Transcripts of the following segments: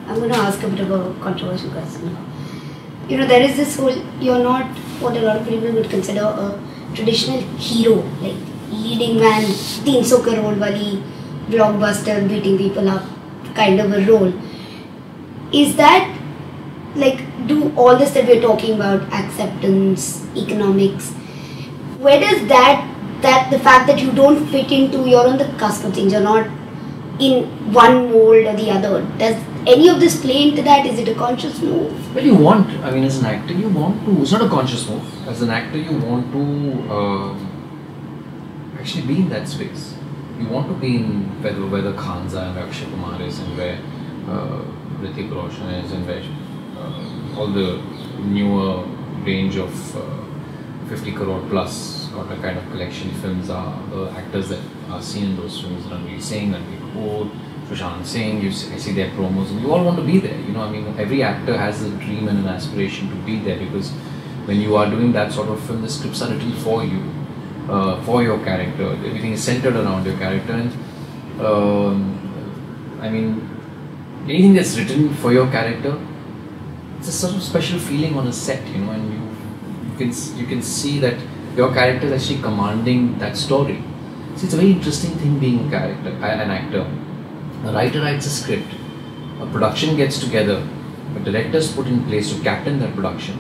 I'm going to ask a bit of a controversial question. There is this whole, you're not what a lot of people would consider a traditional hero, like leading man, 300 crore wali, blockbuster, beating people up kind of a role. Is that, like, do all this that we're talking about, acceptance, economics, where does that the fact that you don't fit into, you're on the cusp of things, you're not in one mold or the other, does any of this play into that? Is it a conscious move? Well, as an actor, you want to, it's not a conscious move. As an actor, you want to actually be in that space. You want to be in where the Khans are and where Akshay Kumar is and where Hrithik Roshan is and where all the newer range of 50 crore plus got a kind of collection films are the actors that are seen in those films. Ranveer Singh, Ranveer Kapoor, Sushant Singh, I see their promos and you all want to be there. Every actor has a dream and an aspiration to be there, because when you are doing that sort of film, the scripts are written for you, for your character. Everything is centered around your character, and anything that's written for your character, it's a sort of special feeling on a set, and you can see that your character is actually commanding that story. So it's a very interesting thing being an actor. A writer writes a script, a production gets together, a director is put in place to captain that production,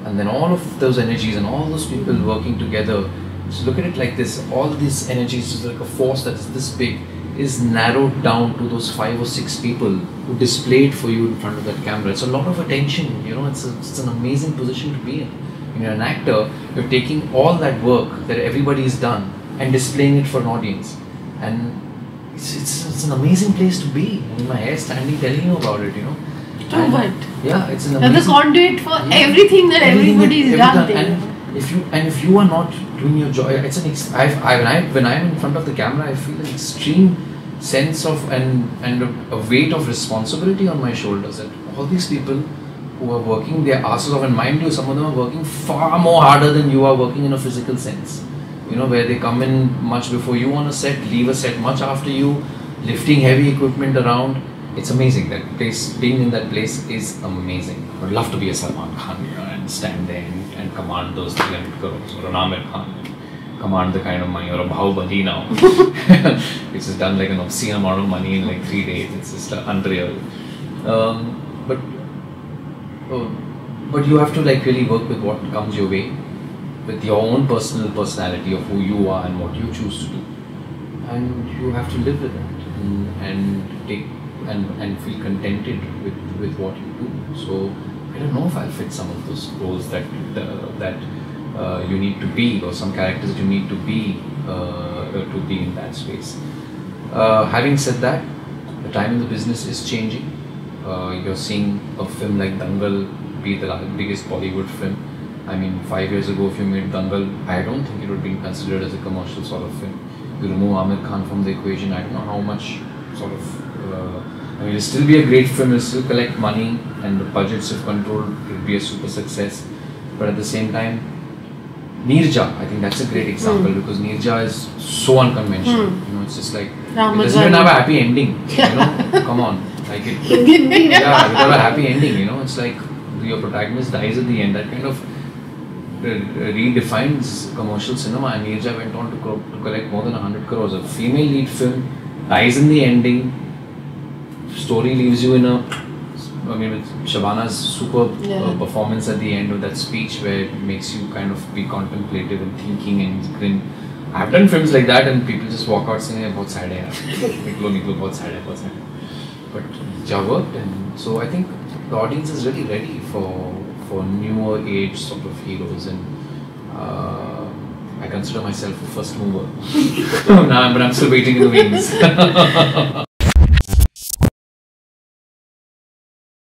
and then all of those energies and all those people working together. So look at it like this: all these energies is like a force that is this big, is narrowed down to those 5 or 6 people who display it for you in front of that camera. It's a lot of attention, it's an amazing position to be in. When you're an actor, you're taking all that work that everybody's done and displaying it for an audience. And it's an amazing place to be. My hair standing telling you about it, Yeah, it's an amazing... You're the conduit for everything that everybody's done there. And if you are not doing your job, it's when I'm in front of the camera, I feel an extreme sense of and a weight of responsibility on my shoulders. That all these people who are working their asses off, and mind you, some of them are working far more harder than you are working in a physical sense. Where they come in much before you on a set, leave a set much after you, lifting heavy equipment around. It's amazing. That place, being in that place is amazing. I would love to be a Salman Khan, and stand there and command those 300 crores, or an Amir Khan, command the kind of money, or a Bahubali now, which has done like an obscene amount of money in like 3 days. It's just unreal. But you have to like really work with what comes your way, with your own personal personality of who you are and what you choose to do, and you have to live with that and feel contented with what you do. So I don't know if I'll fit some of those roles that you need to be, or some characters that you need to be in that space. Having said that, the time in the business is changing. You're seeing a film like Dangal be the biggest Bollywood film. 5 years ago, if you made Dangal, I don't think it would be considered as a commercial sort of film. You remove Amir Khan from the equation, I don't know how much sort of... it'll still be a great film, it'll still collect money, and the budgets if controlled, it'll be a super success. But at the same time, Neerja, I think that's a great example, because Neerja is so unconventional. It's just like, it doesn't even have a happy ending. Come on. Like it, yeah, it got a happy ending, It's like your protagonist dies at the end. That kind of redefines commercial cinema, and Neerja went on to collect more than 100 crores. A female lead film dies in the ending, story leaves you in with Shabana's superb performance at the end of that speech, where it makes you kind of be contemplative and thinking and grin. I've done films like that and people just walk out saying, "Bahut sad hai yaar, niklo, bahut sad hai, bahut sad hai." But it worked, and so I think the audience is really ready for newer age sort of heroes, and I consider myself a first mover. But I'm still waiting in the wings.